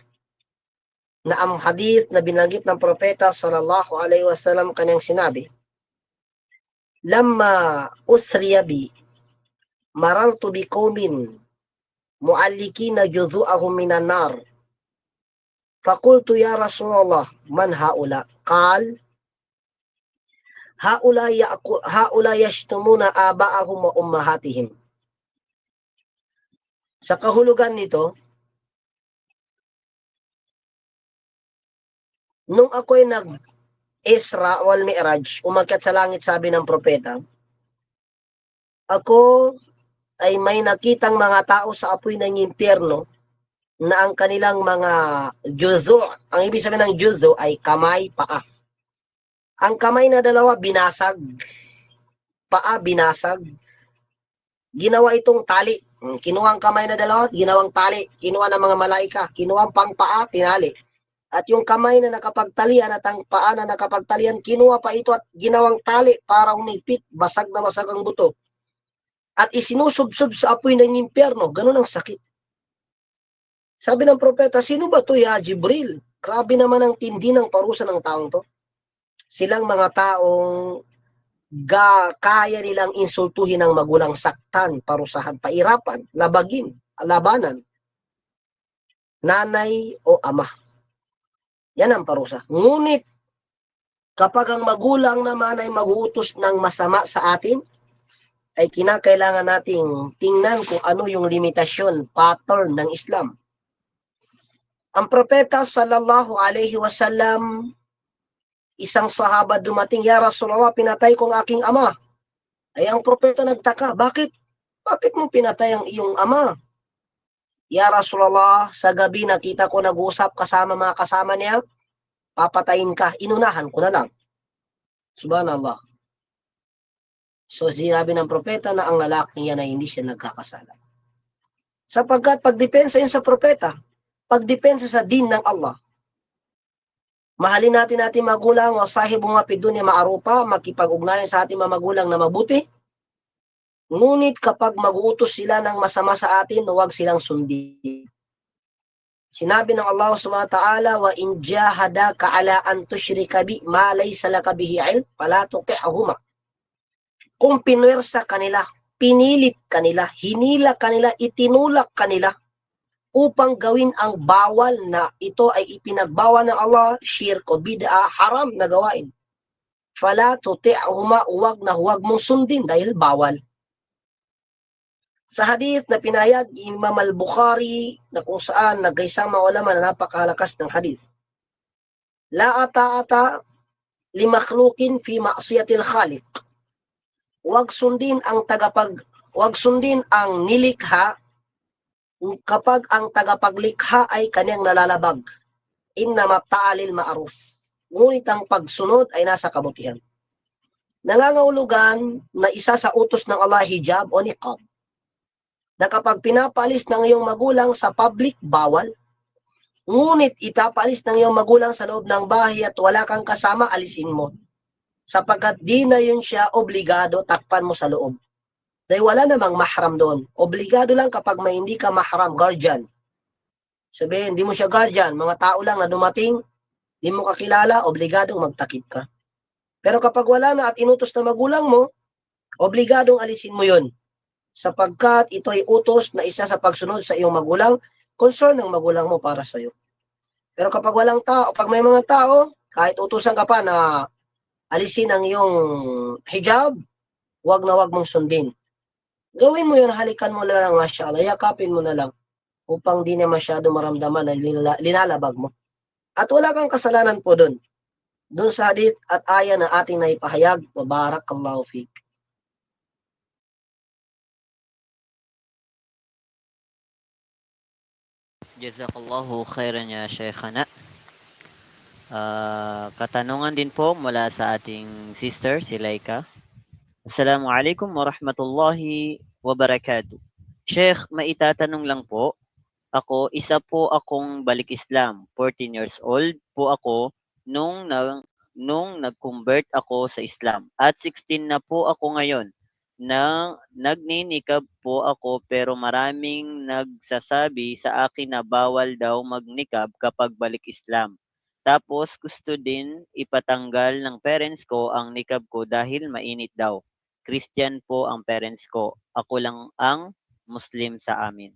na ang hadith na binanggit ng propeta sallallahu alaihi wasallam kanyang sinabi, lamma usriya bi marartu bi qaumin mu'allikina juzu'ahum minan nar faqultu ya Rasulullah man haula qal haula yashtumuna aba'ahum wa ummahatihim. Sa kahulugan nito, nung ako'y nag-Isra wal Mi'raj, umakyat sa langit, sabi ng propeta, ako ay may nakitang mga tao sa apoy ng impyerno na ang kanilang mga juzo, ang ibig sabihin ng juzo ay kamay, paa. Ang kamay na dalawa binasag, paa binasag, ginawa itong tali. Kinuha ang kamay na dalawa, ginawang tali. Kinuha ng mga malaika, kinuha ang pangpaa, tinali. At yung kamay na nakapagtalian at ang paa na nakapagtalian, kinuha pa ito at ginawang tali para humigpit, basag na basag ang buto. At isinusubsob sa apoy ng impyerno, ganun ang sakit. Sabi ng propeta, sino ba to ya Jibril? Grabe naman ang tindi ng parusa ng taong to. Silang mga taong kaya nilang insultuhin ng magulang, saktan, parusahan, pairapan, labagin, labanan, nanay o ama. Yan ang parusa. Ngunit, kapag ang magulang naman ay mag-uutos ng masama sa atin, ay kinakailangan nating tingnan kung ano yung limitasyon, pattern ng Islam. Ang propeta sallallahu alaihi wasallam, isang sahaba dumating, ya Rasulullah, pinatay ko ang aking ama. Ay ang propeta nagtaka, bakit mo pinatay ang iyong ama? Ya Rasulullah, sa gabi nakita ko nag-uusap kasama mga kasama niya, papatayin ka, inunahan ko na lang. Subhanallah. So sinabi ng propeta na ang lalaking yan ay hindi siya nagkakasala. Sapagkat pagdepensa yun sa propeta, pagdepensa sa din ng Allah. Mahalin natin magulang, o sahibu nga pidunya maarupa, makipag-ugnayan sa ating mga magulang na mabuti. Ngunit kapag mag-uutos sila ng masama sa atin, huwag silang sundin. Sinabi ng Allah subhanahu wa ta'ala, wa in jahadaka ala an tushrika bi ma laysa laka bihi ilm fala tuti'huma. Kung pinwersa kanila, pinilit kanila, hinila kanila, itinulak kanila upang gawin ang bawal na ito ay ipinagbawal ng Allah, shirk o bid'a, haram na gawain. Fala tuti'huma, huwag mong sundin dahil bawal. Sa hadith na pinayag Imam al-Bukhari, na kung saan nagaisang mga ulama na napakalakas ng hadith, la ata'ata li makhluqin fi ma'siyatil khaliq. Huwag sundin ang nilikha kapag ang tagapaglikha ay kanyang nalalabag. Innama ta'alil ma'ruf. Ngunit ang pagsunod ay nasa kabutihan. Nangangahulugan na isa sa utos ng Allah, hijab o niqab, na kapag pinapalis ng iyong magulang sa public, bawal. Ngunit ipapalis ng iyong magulang sa loob ng bahay at wala kang kasama, alisin mo. Sapagkat di na yun siya obligado, takpan mo sa loob. Dahil wala namang mahram doon. Obligado lang kapag may hindi ka mahram, guardian. Sabihin, hindi mo siya guardian, mga tao lang na dumating, di mo kakilala, obligadong magtakip ka. Pero kapag wala na at inutos na magulang mo, obligadong alisin mo yun. Sapagkat ito ay utos na isa sa pagsunod sa iyong magulang, concern ng magulang mo para sa iyo. Pero kapag walang tao, pag may mga tao, kahit utusan ka pa na alisin ang iyong hijab, wag mong sundin. Gawin mo yun, halikan mo na lang, mashallah, yakapin mo na lang, upang di na masyado maramdaman na linalabag mo. At wala kang kasalanan po doon sa hadith at aya na ating naipahayag. Wa barakallahu fik. Jazakallahu khairan ya Shaykhana. Katanungan din po mula sa ating sister, si Laika. Assalamualaikum warahmatullahi wabarakatuh. Sheikh, maitatanong lang po. Isa po akong balik Islam. 14 years old po ako nung nag-convert ako sa Islam. At 16 na po ako ngayon. Nagninikab po ako pero maraming nagsasabi sa akin na bawal daw magnikab kapag balik Islam. Tapos gusto din ipatanggal ng parents ko ang nikab ko dahil mainit daw. Christian po ang parents ko. Ako lang ang Muslim sa amin.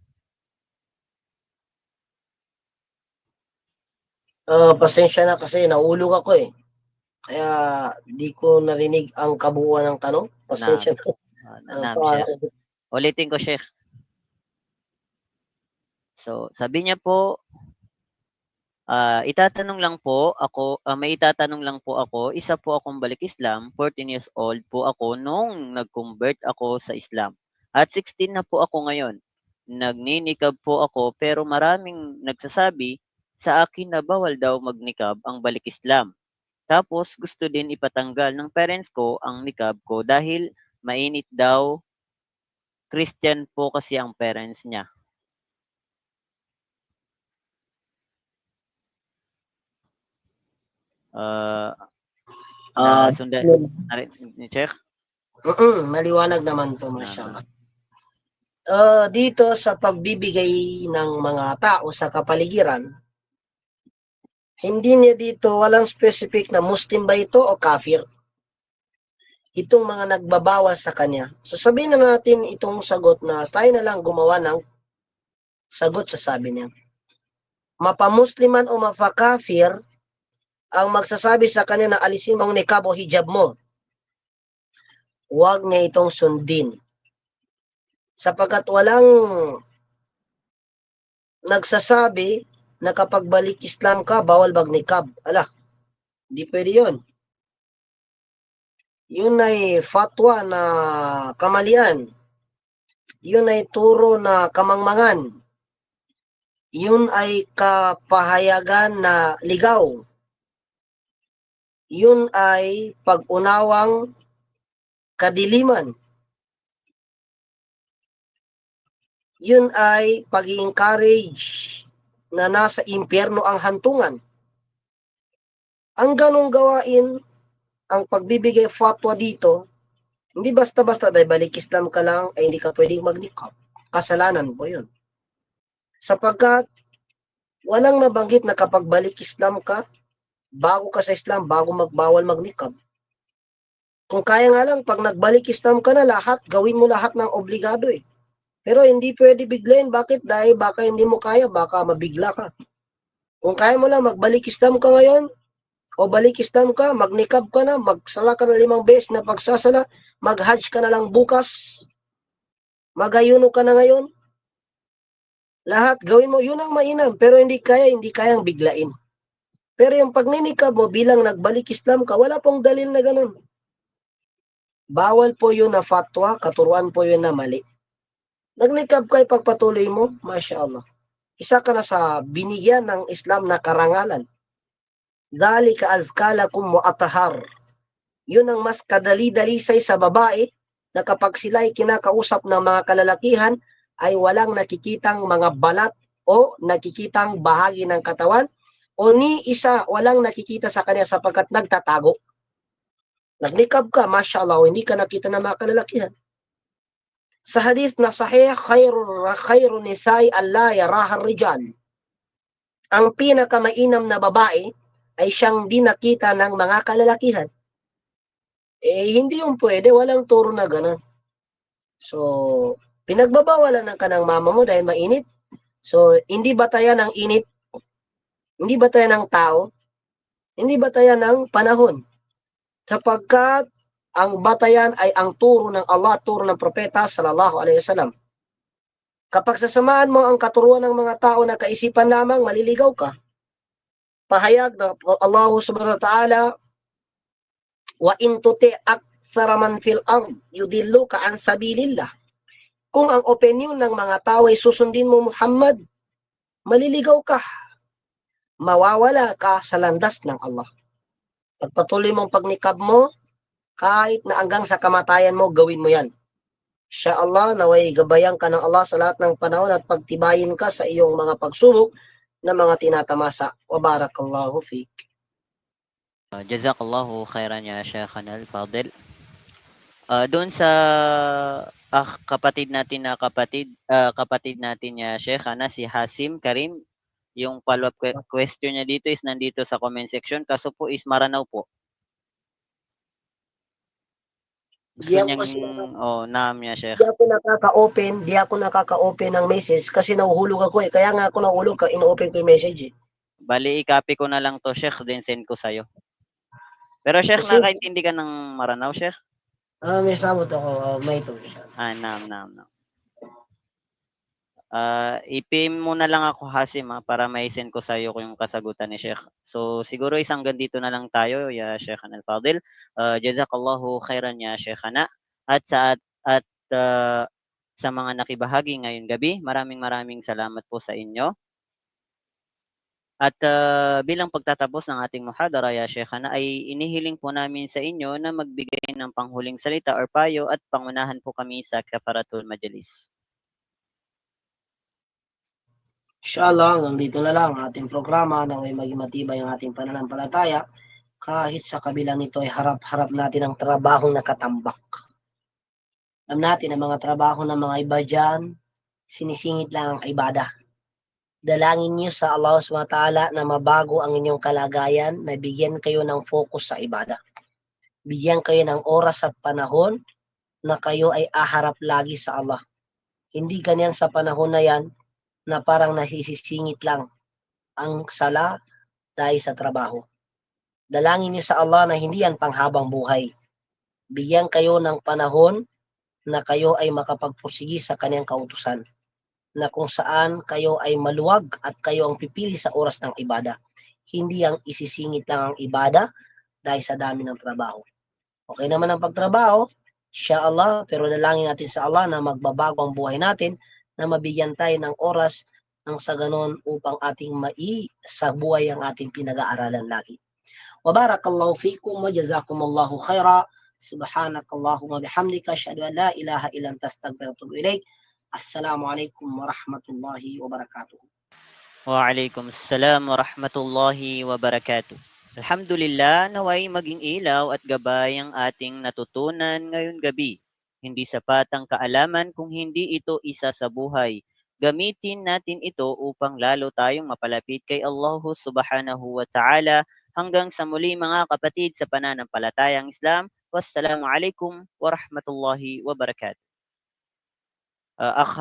Pasensya na kasi naulog ako eh. Kaya di ko narinig ang kabuuan ng tanong. Pasensya na. Naam, Sheikh. Ulitin ko, Sheikh. So, sabi niya po, may itatanong lang po ako, isa po akong balik Islam, 14 years old po ako nung nag-convert ako sa Islam. At 16 na po ako ngayon. Nagninikab po ako pero maraming nagsasabi sa akin na bawal daw magnikab ang balik Islam. Tapos gusto din ipatanggal ng parents ko ang nikab ko dahil mainit daw. Christian po kasi ang parents niya. Sundan ni Sheikh? Maliwanag naman to, mashallah. Dito sa pagbibigay ng mga tao sa kapaligiran, hindi niya dito, walang specific na Muslim ba ito o kafir. Itong mga nagbabawal sa kanya. So sabihin na natin itong sagot na tayo na lang gumawa ng sagot sa sabi niya. Mapamusliman o mapakafir ang magsasabi sa kanya na alisin mong niqab o hijab mo. Huwag niya itong sundin. Sapagkat walang nagsasabi na kapag balik Islam ka, bawal magnikab. Hindi pwede yun. Yun ay fatwa na kamalian. Yun ay turo na kamangmangan. Yun ay kapahayagan na ligaw. Yun ay pag-unawang kadiliman. Yun ay pag-i-encourage na nasa impyerno ang hantungan. Ang ganong gawain, ang pagbibigay fatwa dito, hindi basta-basta dahil balik Islam ka lang ay hindi ka pwedeng magnikab. Kasalanan po yun. Sapagkat walang nabanggit na kapag balik Islam ka, bago ka sa Islam, bago magbawal magnikab. Kung kaya nga lang, pag nagbalik Islam ka na lahat, gawin mo lahat ng obligado eh. Pero hindi pwede biglayin. Bakit? Dahil baka hindi mo kaya, baka mabigla ka. Kung kaya mo lang, magbalik Islam ka ngayon, o balik Islam ka, magnikab ka na, magsala ka na 5 beses na pagsasala, mag-hajj ka na lang bukas, magayuno ka na ngayon, lahat gawin mo, yun ang mainam. Pero hindi kayang biglain. Pero yung pagninikab mo bilang nagbalik Islam ka, wala pong dalil na ganun. Bawal po yun na fatwa, katuruan po yun na mali. Nagnikab ka, ipagpatuloy mo, mashallah. Isa ka na sa binigyan ng Islam na karangalan. Dhalika azkalakum wa atahar. Yun ang mas kadali-dalisay sa babae na kapag sila ay kinakausap ng mga kalalakihan ay walang nakikitang mga balat o nakikitang bahagi ng katawan o ni isa walang nakikita sa kanya sapagkat nagtatago. Nagnikab ka, mashallah, hindi ka nakita ng mga kalalakihan. Sa hadith na sahih, khairu nisai alla yaraha rijal. Ang pinakamainam na babae ay siyang di nakita ng mga kalalakihan. Hindi yung pwede, walang turo na gano'n. So, pinagbabawalan ng kanang mama mo dahil mainit. So, hindi batayan ng init, hindi batayan ng tao, hindi batayan ng panahon. Sapagkat ang batayan ay ang turo ng Allah, turo ng propeta sallallahu alaihi wasallam. Kapag sasamaan mo ang katuruan ng mga tao na kaisipan lamang, maliligaw ka. Pahayag ng Allah subhanahu wa ta'ala, wa in tuti aktsara man fil ard yudilluka an sabilillah. Kung ang opinion ng mga tao ay susundin mo, Muhammad, maliligaw ka. Mawawala ka sa landas ng Allah. Pagpatuloy mong pagnikab mo, kahit na hanggang sa kamatayan mo, gawin mo yan. Insya Allah, naway gabayan ka ng Allah sa lahat ng panahon at pagtibayin ka sa iyong mga pagsubok na mga tinatamasa. Wa barakallahu fiik. Jazakallahu khairan ya Shaykhana al-Fadil. Doon sa kapatid natin natin ya Shaykhana si Hasim Karim, yung follow-up question niya dito is nandito sa comment section. Kaso po is Maranao po. Gusto Di ako niyang, kasi naam ya Sheikh. di ako nakaka-open ng message kasi nahuhulog ako eh. Kaya nga ako nahuhulog ka, ino-open ko yung message eh. Bali, i-copy ko na lang to Sheikh, then send ko sa'yo. Pero Sheikh, Kasi, nakaintindi ka ng Maranao Sheikh? may sabot ako, may ito. Naam. I-PM mo na lang ako Hasim para mai-send ko sa iyo yung kasagutan ni Sheikh. So siguro isang ganito na lang tayo ya Sheikh Al-Fadil. Jazakallahu khairan ya Sheikhana. At sa mga nakibahagi ngayong gabi, maraming salamat po sa inyo. At bilang pagtatapos ng ating muhadara ya Sheikhana ay inihiling po namin sa inyo na magbigay ng panghuling salita or payo at pangunahan po kami sa kafaratul majlis. Inshallah, hanggang dito na lang ang ating programa na may maging matibay ang ating pananampalataya kahit sa kabilang nito ay harap-harap natin ang trabahong nakatambak. Alam natin ang mga trabaho ng mga iba dyan, sinisingit lang ang ibadah. Dalangin niyo sa Allah SWT na mabago ang inyong kalagayan, na bigyan kayo ng focus sa ibadah. Bigyan kayo ng oras at panahon na kayo ay aharap lagi sa Allah. Hindi ganyan sa panahon na yan na parang nasisingit lang ang sala dahil sa trabaho. Dalangin niyo sa Allah na hindi yan panghabang buhay. Bigyan kayo ng panahon na kayo ay makapagpursigi sa kanyang kautusan, na kung saan kayo ay maluwag at kayo ang pipili sa oras ng ibada. Hindi ang isisingit lang ang ibada dahil sa dami ng trabaho. Okay naman ang pagtrabaho, insyaAllah, pero dalangin natin sa Allah na magbabago ang buhay natin, na mabigyan tayo ng oras nang sa ganon upang ating sa buhay ang ating pinag-aaralan lagi. Wa barakallahu fikum wa jazakumullahu khaira. Subhanakallahumma bihamdika asyhadu an la ilaha illa anta astaghfiruka wa atubu ilaik. Assalamualaikum warahmatullahi wabarakatuh. Waalaikumsalam warahmatullahi wabarakatuh. Alhamdulillah, naway maging ilaw at gabay ang ating natutunan ngayong gabi. Hindi sapat ang kaalaman kung hindi ito isa sa buhay. Gamitin natin ito upang lalo tayong mapalapit kay Allah subhanahu wa ta'ala. Hanggang sa muli mga kapatid sa pananampalatayang Islam. Wassalamualaikum warahmatullahi wabarakatuh.